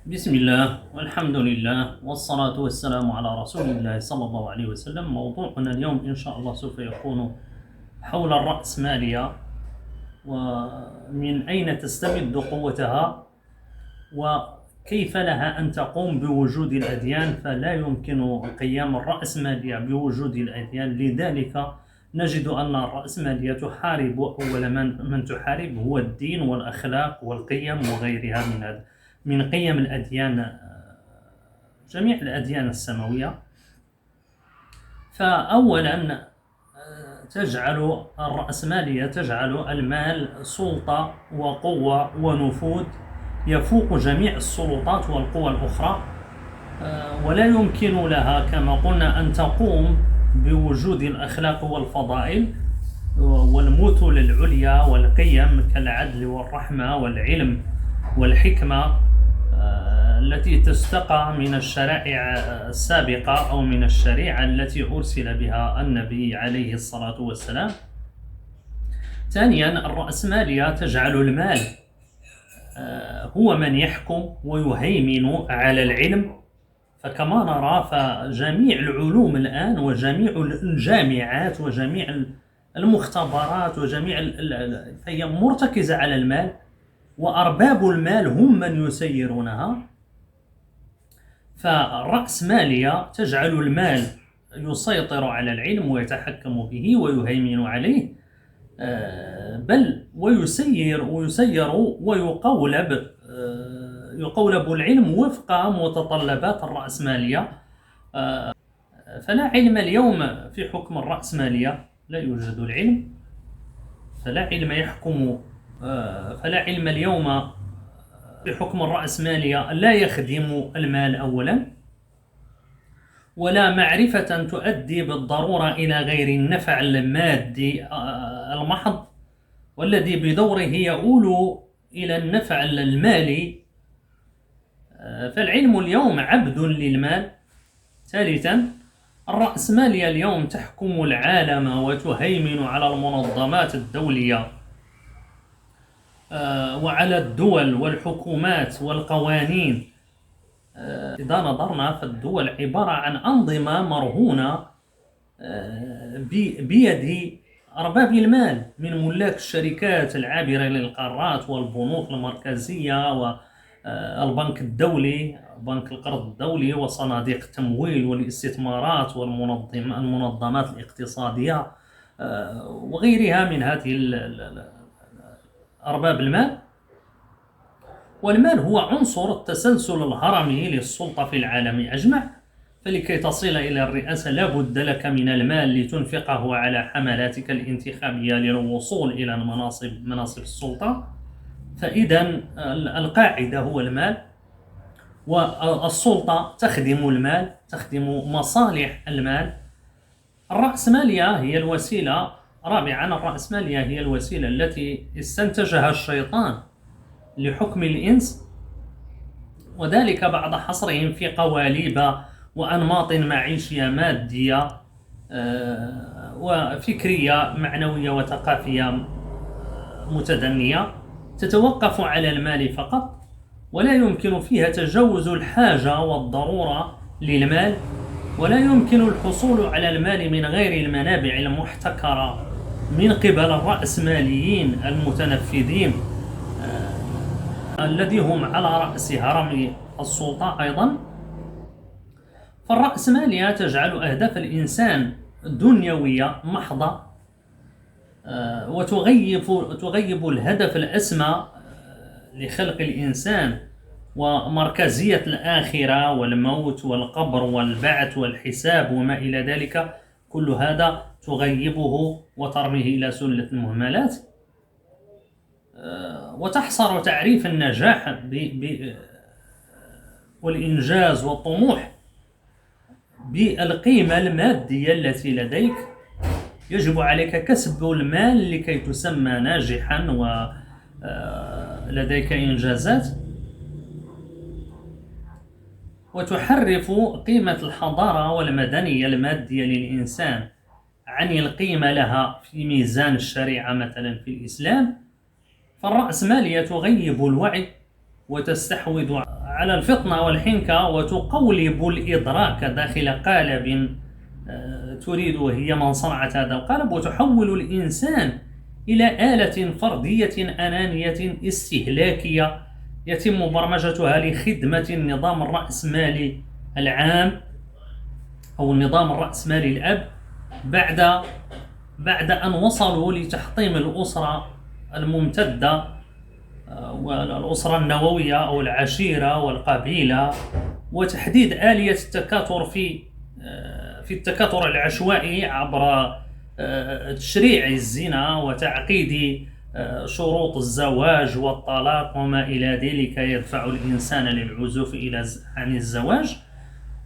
بسم الله والحمد لله والصلاة والسلام على رسول الله صلى الله عليه وسلم. موضوعنا اليوم إن شاء الله سوف يكون حول الرأسمالية، ومن أين تستمد قوتها، وكيف لها أن تقوم بوجود الأديان. فلا يمكن قيام الرأسمالية بوجود الأديان، لذلك نجد أن الرأسمالية تحارب أول من تحارب هو الدين والأخلاق والقيم وغيرها من قيم الأديان، جميع الأديان السماوية. فأولا تجعل الرأسمالية المال سلطة وقوة ونفوذ يفوق جميع السلطات والقوى الأخرى، ولا يمكن لها كما قلنا أن تقوم بوجود الأخلاق والفضائل والمثل العليا والقيم كالعدل والرحمة والعلم والحكمة التي تستقى من الشرائع السابقة أو من الشريعة التي أرسل بها النبي عليه الصلاة والسلام. ثانيا، الرأسمالية تجعل المال هو من يحكم ويهيمن على العلم. فكما نرى فجميع العلوم الآن وجميع الجامعات وجميع المختبرات فهي مرتكزة على المال، وأرباب المال هم من يسيرونها. فالرأسمالية تجعل المال يسيطر على العلم ويتحكم به ويهيمن عليه، بل ويسير يقولب العلم وفق متطلبات الرأسمالية. فلا علم اليوم في حكم الرأسمالية، لا يوجد العلم، فلا علم اليوم بحكم الرأسمالية لا يخدم المال أولا، ولا معرفة تؤدي بالضرورة إلى غير النفع المادي المحض، والذي بدوره يؤول إلى النفع المالي. فالعلم اليوم عبد للمال. ثالثا، الرأسمالية اليوم تحكم العالم وتهيمن على المنظمات الدولية وعلى الدول والحكومات والقوانين. إذا نظرنا فالدول عبارة عن أنظمة مرهونة بيد أرباب المال، من ملاك الشركات العابرة للقارات والبنوك المركزية والبنك الدولي، بنك القرض الدولي، وصناديق التمويل والاستثمارات والمنظمات الاقتصادية وغيرها من هذه أرباب المال. والمال هو عنصر التسلسل الهرمي للسلطة في العالم أجمع. فلكي تصل إلى الرئاسة لا بد لك من المال لتنفقه على حملاتك الانتخابية للوصول إلى مناصب السلطة. فإذا القاعدة هو المال، والسلطة تخدم المال، تخدم مصالح المال. الرأسمالية هي الوسيلة. رابعا، الرأسمالية هي الوسيلة التي استنتجها الشيطان لحكم الإنس، وذلك بعد حصرهم في قوالب وأنماط معيشية مادية وفكرية معنوية وثقافية متدنية تتوقف على المال فقط، ولا يمكن فيها تجاوز الحاجة والضرورة للمال، ولا يمكن الحصول على المال من غير المنابع المحتكرة من قبل الرأسماليين المتنفذين الذي هم على رأس هرم السلطة أيضا. فالرأسمالية تجعل أهداف الإنسان دنيوية محضة، وتغيب الهدف الأسمى لخلق الإنسان ومركزية الآخرة والموت والقبر والبعث والحساب وما إلى ذلك. كل هذا تغيبه وترميه إلى سلة المهملات، وتحصر تعريف النجاح والإنجاز والطموح بالقيمة المادية التي لديك. يجب عليك كسب المال لكي تسمى ناجحا ولديك إنجازات، وتحرف قيمة الحضارة والمدنية المادية للإنسان عن القيمة لها في ميزان الشريعة مثلا في الإسلام. فالرأسمالية تغيب الوعي وتستحوذ على الفطنة والحنكة وتقولب الإدراك داخل قالب تريد هي من صنعت هذا القالب، وتحول الإنسان إلى آلة فردية أنانية استهلاكية يتم برمجتها لخدمة النظام الرأسمالي العام أو النظام الرأسمالي الأب بعد أن وصلوا لتحطيم الأسرة الممتدة والأسرة النووية أو العشيرة والقبيلة، وتحديد آلية التكاثر في التكاثر العشوائي عبر تشريع الزنا وتعقيد شروط الزواج والطلاق وما إلى ذلك يدفع الإنسان للعزوف عن الزواج،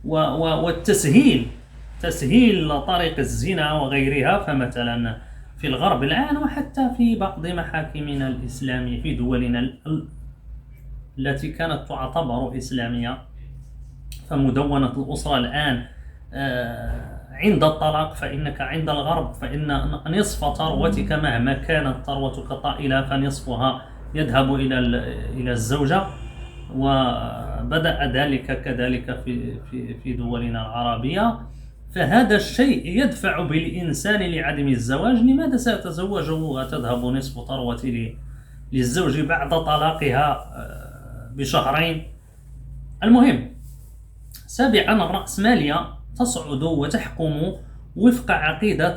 والتسهيل طريق الزنا وغيرها. فمثلا في الغرب الآن وحتى في بعض محاكمنا الإسلامية في دولنا التي كانت تعتبر إسلامية، فمدونة الأسرة الآن عند الطلاق، فإنك عند الغرب فإن نصف ثروتك مهما كانت ثروتك طائلة فنصفها يذهب إلى الزوجة، وبدأ ذلك كذلك في دولنا العربية. فهذا الشيء يدفع بالإنسان لعدم الزواج. لماذا سأتزوج وتذهب نصف ثروتي للزوج بعد طلاقها بشهرين؟ المهم، سابعا، الرأسمالية تصعد وتحكم وفق عقيدة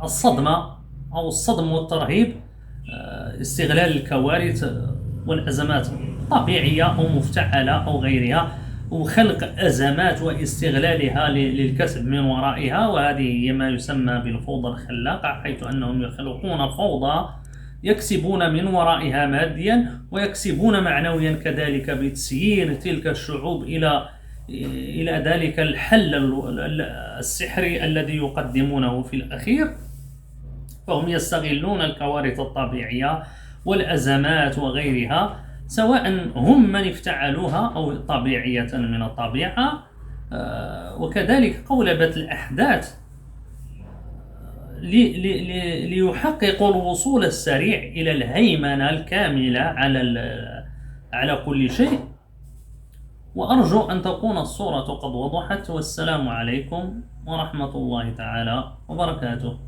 الصدمة أو الصدم والترهيب، استغلال الكوارث والأزمات الطبيعية أو مفتعلة أو غيرها، وخلق أزمات واستغلالها للكسب من ورائها. وهذه هي ما يسمى بالفوضى الخلاقة، حيث أنهم يخلقون فوضى يكسبون من ورائها ماديا ويكسبون معنويا كذلك بتسيير تلك الشعوب إلى ذلك الحل السحري الذي يقدمونه في الأخير. فهم يستغلون الكوارث الطبيعية والأزمات وغيرها، سواء هم من افتعلوها أو طبيعية من الطبيعة، وكذلك قولبة الأحداث ليحققوا الوصول السريع إلى الهيمنة الكاملة على كل شيء. وأرجو أن تكون الصورة قد وضحت، والسلام عليكم ورحمة الله تعالى وبركاته.